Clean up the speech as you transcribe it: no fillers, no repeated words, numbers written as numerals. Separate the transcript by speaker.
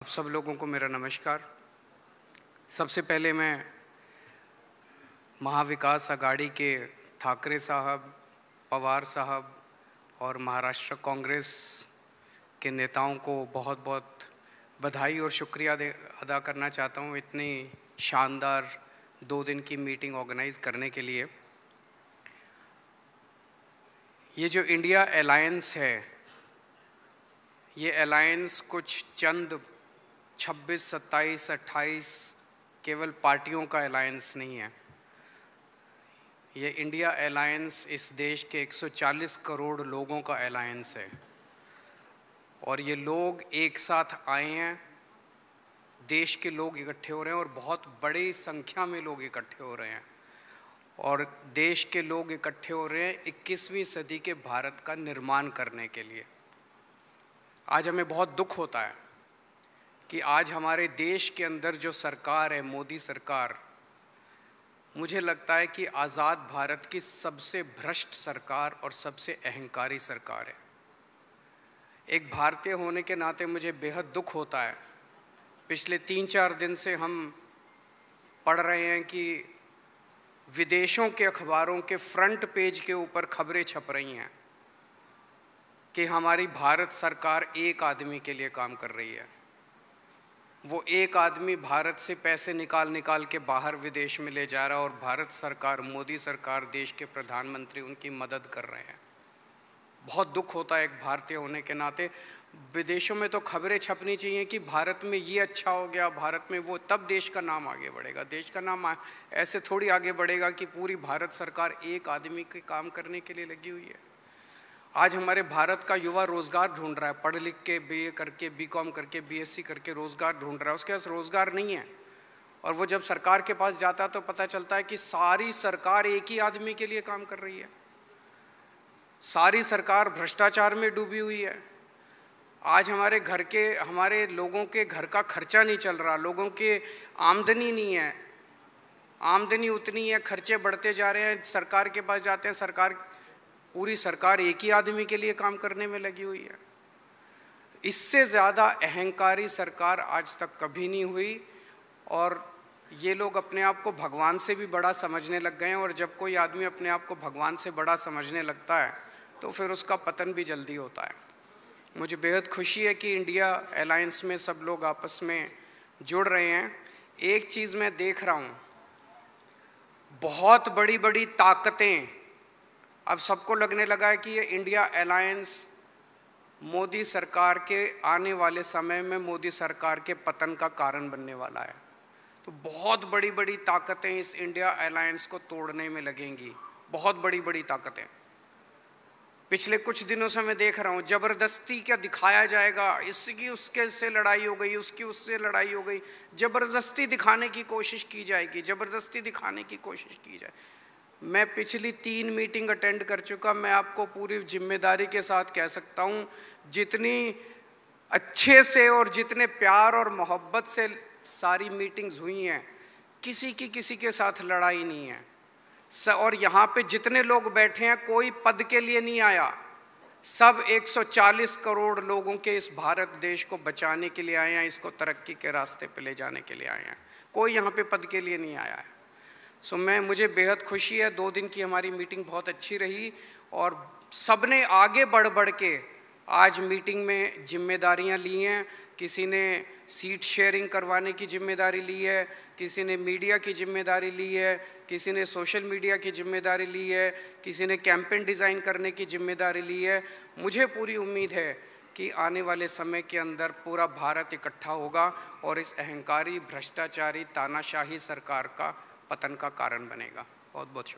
Speaker 1: सब लोगों को मेरा नमस्कार। सबसे पहले मैं महाविकास आघाड़ी के ठाकरे साहब, पवार साहब और महाराष्ट्र कांग्रेस के नेताओं को बहुत बहुत बधाई और शुक्रिया अदा करना चाहता हूँ इतनी शानदार 2 दिन की मीटिंग ऑर्गेनाइज करने के लिए। ये जो इंडिया अलायंस है, ये अलायंस कुछ चंद 26, 27, 28 केवल पार्टियों का अलायंस नहीं है। ये इंडिया अलायंस इस देश के 140 करोड़ लोगों का अलायंस है और ये लोग एक साथ आए हैं। देश के लोग इकट्ठे हो रहे हैं और बहुत बड़ी संख्या में लोग इकट्ठे हो रहे हैं और देश के लोग इकट्ठे हो रहे हैं 21वीं सदी के भारत का निर्माण करने के लिए। आज हमें बहुत दुख होता है कि आज हमारे देश के अंदर जो सरकार है, मोदी सरकार, मुझे लगता है कि आज़ाद भारत की सबसे भ्रष्ट सरकार और सबसे अहंकारी सरकार है। एक भारतीय होने के नाते मुझे बेहद दुख होता है। पिछले 3-4 दिन से हम पढ़ रहे हैं कि विदेशों के अखबारों के फ्रंट पेज के ऊपर खबरें छप रही हैं कि हमारी भारत सरकार एक आदमी के लिए काम कर रही है। वो एक आदमी भारत से पैसे निकाल के बाहर विदेश में ले जा रहा है और भारत सरकार, मोदी सरकार, देश के प्रधानमंत्री उनकी मदद कर रहे हैं। बहुत दुख होता है एक भारतीय होने के नाते। विदेशों में तो खबरें छपनी चाहिए कि भारत में ये अच्छा हो गया, भारत में वो, तब देश का नाम आगे बढ़ेगा। देश का नाम ऐसे थोड़ी आगे बढ़ेगा कि पूरी भारत सरकार एक आदमी के काम करने के लिए लगी हुई है। आज हमारे भारत का युवा रोज़गार ढूंढ रहा है, पढ़ लिख के बीए करके, बीकॉम करके, बीएससी करके रोज़गार ढूंढ रहा है। उसके पास रोज़गार नहीं है और वो जब सरकार के पास जाता है तो पता चलता है कि सारी सरकार एक ही आदमी के लिए काम कर रही है। सारी सरकार भ्रष्टाचार में डूबी हुई है। आज हमारे लोगों के घर का खर्चा नहीं चल रहा, लोगों के आमदनी नहीं है, आमदनी उतनी है, खर्चे बढ़ते जा रहे हैं। सरकार के पास जाते हैं, पूरी सरकार एक ही आदमी के लिए काम करने में लगी हुई है। इससे ज़्यादा अहंकारी सरकार आज तक कभी नहीं हुई और ये लोग अपने आप को भगवान से भी बड़ा समझने लग गए हैं और जब कोई आदमी अपने आप को भगवान से बड़ा समझने लगता है तो फिर उसका पतन भी जल्दी होता है। मुझे बेहद खुशी है कि इंडिया अलायंस में सब लोग आपस में जुड़ रहे हैं। एक चीज़ मैं देख रहा हूँ, बहुत बड़ी बड़ी ताकतें, अब सबको लगने लगा है कि ये इंडिया अलायंस मोदी सरकार के आने वाले समय में मोदी सरकार के पतन का कारण बनने वाला है। तो बहुत बड़ी बड़ी ताकतें इस इंडिया अलायंस को तोड़ने में लगेंगी, बहुत बड़ी बड़ी ताकतें। पिछले कुछ दिनों से मैं देख रहा हूँ ज़बरदस्ती क्या दिखाया जाएगा, इसकी उसके से लड़ाई हो गई, उसकी उससे लड़ाई हो गई, ज़बरदस्ती दिखाने की कोशिश की जाएगी, ज़बरदस्ती दिखाने की कोशिश की जाए। मैं पिछली 3 मीटिंग अटेंड कर चुका। मैं आपको पूरी जिम्मेदारी के साथ कह सकता हूँ, जितनी अच्छे से और जितने प्यार और मोहब्बत से सारी मीटिंग्स हुई हैं, किसी के साथ लड़ाई नहीं है। और यहाँ पे जितने लोग बैठे हैं कोई पद के लिए नहीं आया, सब 140 करोड़ लोगों के इस भारत देश को बचाने के लिए आए हैं, इसको तरक्की के रास्ते पे ले जाने के लिए आए हैं। कोई यहाँ पे पद के लिए नहीं आया है। मुझे बेहद खुशी है। 2 दिन की हमारी मीटिंग बहुत अच्छी रही और सबने आगे बढ़ के आज मीटिंग में जिम्मेदारियां ली हैं। किसी ने सीट शेयरिंग करवाने की जिम्मेदारी ली है, किसी ने मीडिया की जिम्मेदारी ली है, किसी ने सोशल मीडिया की जिम्मेदारी ली है, किसी ने कैंपेन डिज़ाइन करने की जिम्मेदारी ली है। मुझे पूरी उम्मीद है कि आने वाले समय के अंदर पूरा भारत इकट्ठा होगा और इस अहंकारी, भ्रष्टाचारी, तानाशाही सरकार का पतन का कारण बनेगा। बहुत बहुत शुक्रिया।